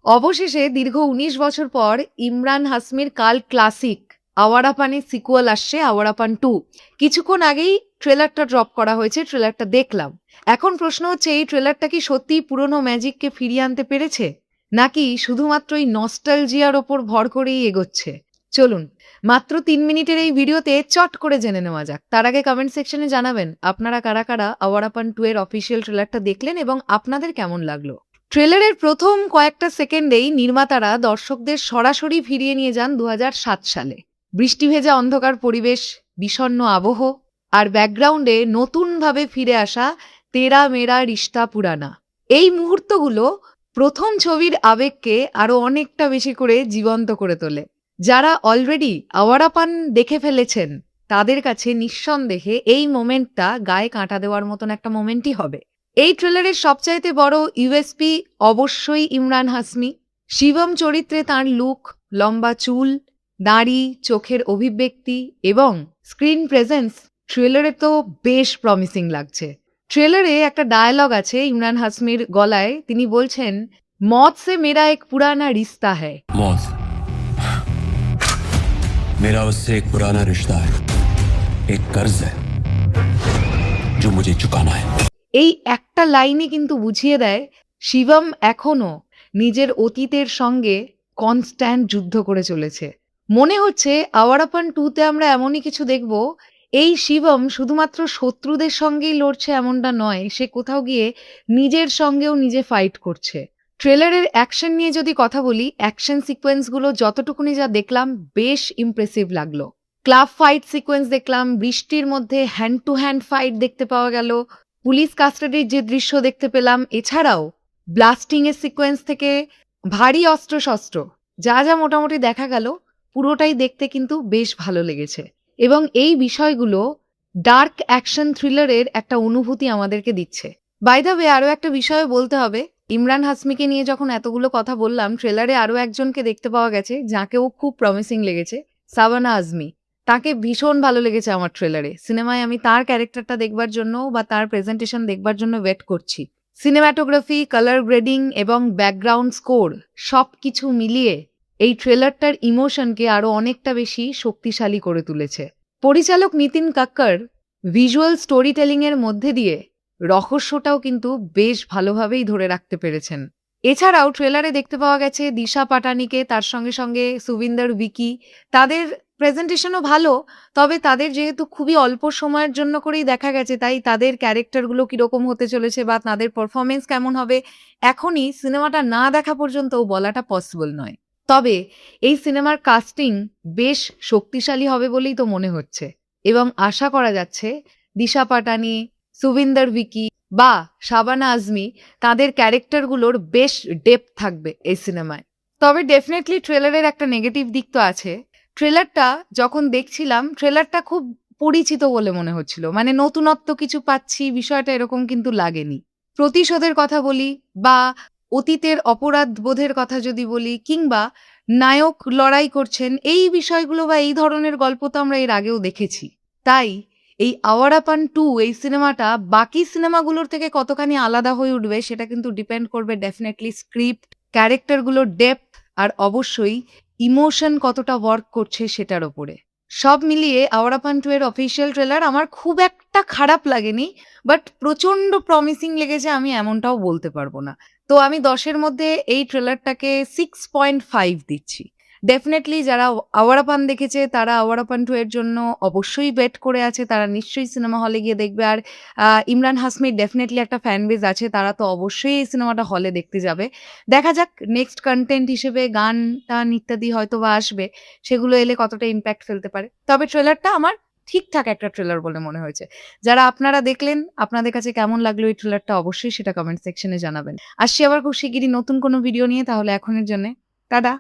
অবশেষে দীর্ঘ ১৯ বছর পর Imran হাসমির cult classic 'Awara পান'র sequel আসছে 'আওয়ারা পান 2'। কিছুক্ষণ আগেই ট্রেলারটা ড্রপ করা হয়েছে, ট্রেলারটা দেখলাম। এখন প্রশ্ন হচ্ছে এই ট্রেলারটা কি সত্যিই পুরনো ম্যাজিককে ফিরিয়ে আনতে পেরেছে? নাকি শুধুমাত্র এই নস্টালজিয়ার ওপর ভর করেই এগোচ্ছে? চলুন, মাত্র ৩ মিনিটের এই ভিডিওতে চট করে জেনে নেওয়া যাক। তার আগে কমেন্ট সেকশনে জানাবেন আপনারা কারা, কারা 'আওয়ারা পান 2' এর অফিসিয়াল ট্রেলারটা দেখলেন এবং আপনাদের কেমন লাগলো? ট্রেলারের প্রথম কয়েকটা সেকেন্ডেই নির্মাতারা দর্শকদের সরাসরি ফিরিয়ে নিয়ে যান ২০০৭ সালে। বৃষ্টি ভেজা অন্ধকার পরিবেশ, বিষণ্ণ আবহ আর ব্যাকগ্রাউন্ডে নতুনভাবে ফিরে আসা 'তেরা মেরা রিশতা পুরানা'। এই মুহূর্তগুলো প্রথম ছবির আবেগকে আরো অনেকটা বেশি করে জীবন্ত করে তোলে। যারা অলরেডি 'আওয়ারা পান' দেখে ফেলেছেন তাদের কাছে নিঃসন্দেহে এই মোমেন্টটা গায়ে কাঁটা দেওয়ার মতন একটা মোমেন্টই হবে। এই ট্রেলারের সবচাইতে বড় ইউএসপি অবশ্যই ইমরান হাসমি। শিবম চরিত্রে তাঁর লুক, লম্বা চুল, দাড়ি, চোখের অভিব্যক্তি এবং স্ক্রিন প্রেজেন্স ট্রেলারে তো বেশ প্রমিসিং লাগছে। ট্রেলারে একটা ডায়ালগ আছে ইমরান হাসমির গলায়, তিনি বলছেন, "মौत से मेरा एक पुराना रिश्ता है।" मौत मेरा उससे एक पुराना रिश्ता है, एक कर्ज है जो मुझे चुकाना है। এই একটা লাইনই কিন্তু বুঝিয়ে দেয় শিবম এখনো নিজের অতীতের সঙ্গে কনস্ট্যান্ট যুদ্ধ করে চলেছে। মনে হচ্ছে 'আওয়ারা পান 2'তে আমরা এমনই কিছু দেখব, এই শিবম শুধুমাত্র শত্রুদের সঙ্গেই লড়ছে এমনটা নয়, সে কোথাও গিয়ে নিজের সঙ্গেও নিজে ফাইট করছে। ট্রেলারের অ্যাকশন নিয়ে যদি কথা বলি, অ্যাকশন সিকোয়েন্সগুলো যতটুকুনি যা দেখলাম বেশ ইমপ্রেসিভ লাগলো। ক্লাব ফাইট সিকোয়েন্স দেখলাম, বৃষ্টির মধ্যে হ্যান্ড টু হ্যান্ড ফাইট দেখতে পাওয়া গেল, পুলিশ কাস্টাডির যে দৃশ্য দেখতে পেলাম, এছাড়াও ব্লাস্টিং এর সিকোয়েন্স থেকে ভারী অস্ত্রশস্ত্র যা যা মোটামুটি দেখা গেল, পুরোটাই দেখতে কিন্তু বেশ ভালো লেগেছে। এবং এই বিষয়গুলো ডার্ক অ্যাকশন থ্রিলারের একটা অনুভূতি আমাদেরকে দিচ্ছে। বাই দ্য ওয়ে, আরও একটা বিষয় বলতে হবে, ইমরান হাসমিকে নিয়ে যখন এতগুলো কথা বললাম, ট্রেলারে আরও একজনকে দেখতে পাওয়া গেছে যাকেও খুব প্রমিসিং লেগেছে, শাবানা আজমি। তাকে ভীষণ ভালো লেগেছে আমার ট্রেলারে। সিনেমায় আমি তার ক্যারেক্টারটা দেখবার জন্য বা তার প্রেজেন্টেশন দেখবার জন্য ওয়েট করছি। সিনেমাটোগ্রাফি, কালার গ্রেডিং এবং ব্যাকগ্রাউন্ড স্কোর সবকিছু মিলিয়ে এই ট্রেলারটার ইমোশনকে আরো অনেকটা বেশি শক্তিশালী করে তুলেছে। পরিচালক Nitin Kakkar visual story telling এর মধ্যে দিয়ে রহস্যটাও কিন্তু বেশ ভালোভাবেই ধরে রাখতে পেরেছেন। এছাড়াও ট্রেলারে দেখতে পাওয়া গেছে দিশা পাটানিকে, তার সঙ্গে সঙ্গে সুবিন্দর বিকি। তাদের প্রেজেন্টেশনও ভালো, তবে তাদের যেহেতু খুবই অল্প সময়ের জন্য করেই দেখা গেছে, তাই তাদের ক্যারেক্টারগুলো কিরকম হতে চলেছে বা তাদের পারফরমেন্স কেমন হবে এখনই সিনেমাটা না দেখা পর্যন্তও বলাটা পসিবল নয়। তবে এই সিনেমার কাস্টিং বেশ শক্তিশালী হবে বলেই তো মনে হচ্ছে এবং আশা করা যাচ্ছে দিশা পাটানি, সুবিন্দর বিকি বা শাবানা আজমি, তাদের ক্যারেক্টারগুলোর বেশ ডেপথ থাকবে এই সিনেমায়। তবে ডেফিনেটলি ট্রেলারের একটা নেগেটিভ দিক তো আছে। ট্রেলারটা যখন দেখছিলাম, ট্রেলারটা খুব পরিচিত বলে মনে হচ্ছিল। মানে নতুনত্ব কিছু পাচ্ছি, বিষয়টা এরকম কিন্তু লাগেনি। প্রতিশোধের কথা বলি বা অতীতের অপরাধ বোধের কথা যদি বলি, কিংবা নায়ক লড়াই করছেন, এই বিষয়গুলো বা এই ধরনের গল্প তো আমরা এর আগেও দেখেছি। তাই এই 'আওয়ারা পান 2' এই সিনেমাটা বাকি সিনেমাগুলোর থেকে কতখানি আলাদা হয়ে উঠবে সেটা কিন্তু ডিপেন্ড করবে ডেফিনেটলি স্ক্রিপ্ট, ক্যারেক্টারগুলোর ডেপথ আর অবশ্যই ইমোশন কতটা ওয়ার্ক করছে সেটার ওপরে। সব মিলিয়ে 'আওয়ারা পান 2' এর অফিসিয়াল ট্রেলার আমার খুব একটা খারাপ লাগেনি, বাট প্রচণ্ড প্রমিসিং লেগেছে আমি এমনটাও বলতে পারব না। তো আমি ১০ এর মধ্যে এই ট্রেলারটাকে 6.5 দিচ্ছি। ডেফিনেটলি যারা 'আওয়ারা পান' দেখেছে তারা 'আওয়ারা পান 2' এর জন্য অবশ্যই ওয়েট করে আছে। তারা নিশ্চয়ই সিনেমা হলে গিয়ে দেখবে। আর ইমরান হাসমির ডেফিনেটলি একটা ফ্যান বেজ আছে। তারা তো অবশ্যই এই সিনেমাটা হলে দেখতে যাবে। দেখা যাক নেক্সট কনটেন্ট হিসেবে গান-টান ইত্যাদি হয়তোবা আসবে। সেগুলো এলে কতটা ইমপ্যাক্ট ফেলতে পারে। তবে ট্রেলারটা আমার ঠিকঠাক একটা ট্রেলার বলে মনে হয়েছে। যারা আপনারা দেখলেন, আপনাদের কাছে কেমন লাগলো এই ট্রেলারটা অবশ্যই সেটা কমেন্ট সেকশনে জানাবেন। আসছি আবার খুব শিগগিরই নতুন কোনো ভিডিও নিয়ে, তাহলে এখনের জন্যে টাটা।